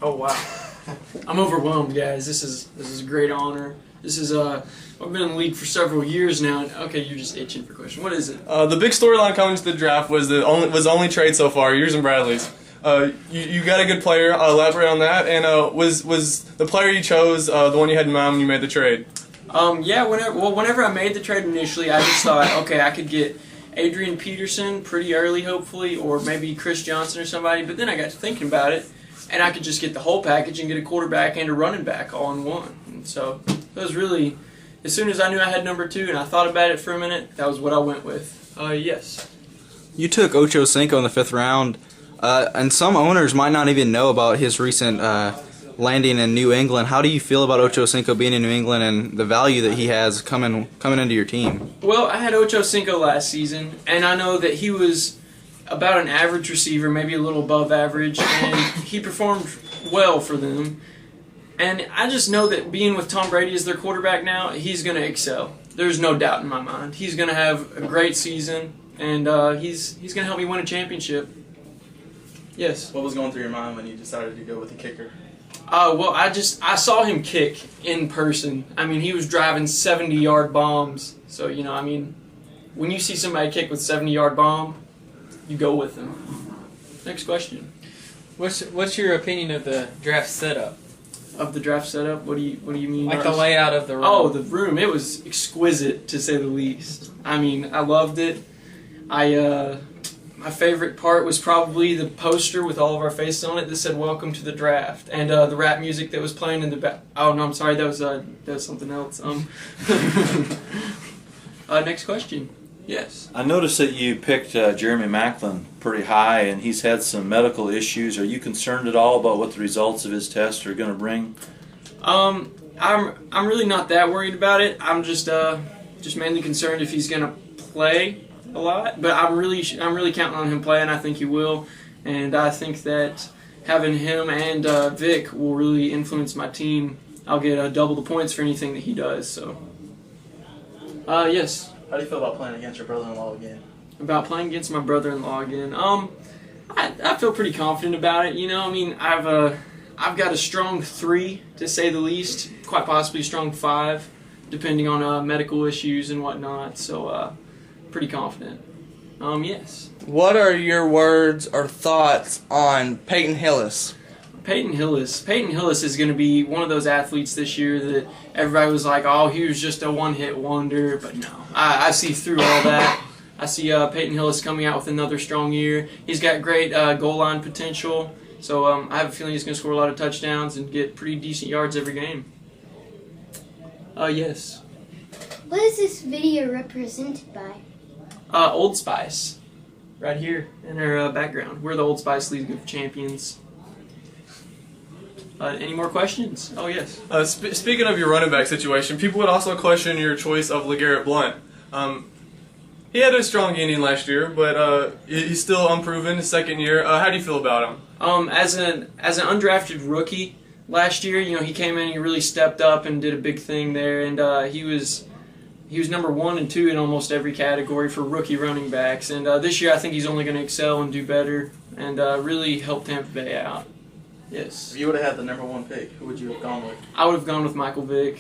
Oh wow, I'm overwhelmed, guys. This is a great honor. This is I've been in the league for several years now. And, okay, you're just itching for a question. What is it? The big storyline coming to the draft was the only trade so far, yours and Bradley's. You got a good player. Elaborate on that. And was the player you chose the one you had in mind when you made the trade? Yeah. Whenever I made the trade initially, I just thought, okay, I could get Adrian Peterson pretty early, hopefully, or maybe Chris Johnson or somebody. But then I got to thinking about it, and I could just get the whole package and get a quarterback and a running back all in one. And so it was really, as soon as I knew I had number 2 and I thought about it for a minute, that was what I went with. Yes. You took Ocho Cinco in the 5th round, and some owners might not even know about his recent landing in New England. How do you feel about Ocho Cinco being in New England and the value that he has coming into your team? Well, I had Ocho Cinco last season, and I know that he was about an average receiver, maybe a little above average, and he performed well for them. And I just know that being with Tom Brady as their quarterback now, he's going to excel. There's no doubt in my mind. He's going to have a great season, and he's going to help me win a championship. Yes. What was going through your mind when you decided to go with the kicker? Well, I saw him kick in person. I mean, he was driving 70-yard bombs. So, I mean, when you see somebody kick with 70-yard bomb, you go with them. Next question. What's your opinion of the draft setup? Of the draft setup? What do you mean? Like the layout of the room? Oh, the room. It was exquisite, to say the least. I mean, I loved it. My favorite part was probably the poster with all of our faces on it that said "Welcome to the Draft," and the rap music that was playing in the back. Oh no, I'm sorry, that was something else. Next question. Yes. I noticed that you picked Jeremy Maclin pretty high, and he's had some medical issues. Are you concerned at all about what the results of his test are going to bring? I'm really not that worried about it. I'm just mainly concerned if he's going to play a lot. But I'm really counting on him playing. I think he will, and I think that having him and Vic will really influence my team. I'll get double the points for anything that he does. So, yes. How do you feel about playing against your brother-in-law again? About playing against my brother-in-law again? I feel pretty confident about it. I mean, I've got a strong 3, to say the least, quite possibly a strong 5, depending on medical issues and whatnot. So, pretty confident. Yes. What are your words or thoughts on Peyton Hillis? Peyton Hillis is going to be one of those athletes this year that everybody was like, oh, he was just a one-hit wonder. But no, I see through all that. I see Peyton Hillis coming out with another strong year. He's got great goal line potential. So I have a feeling he's going to score a lot of touchdowns and get pretty decent yards every game. Yes. What is this video represented by? Old Spice. Right here in our background. We're the Old Spice League of Champions. Any more questions? Oh, yes. Speaking of your running back situation, people would also question your choice of LeGarrette Blount. He had a strong inning last year, but he's still unproven, his second year. How do you feel about him? As an undrafted rookie last year, he came in and he really stepped up and did a big thing there, and he was number 1 and 2 in almost every category for rookie running backs. And this year, I think he's only going to excel and do better, and really help Tampa Bay out. Yes. If you would have had the number 1 pick, who would you have gone with? I would have gone with Michael Vick.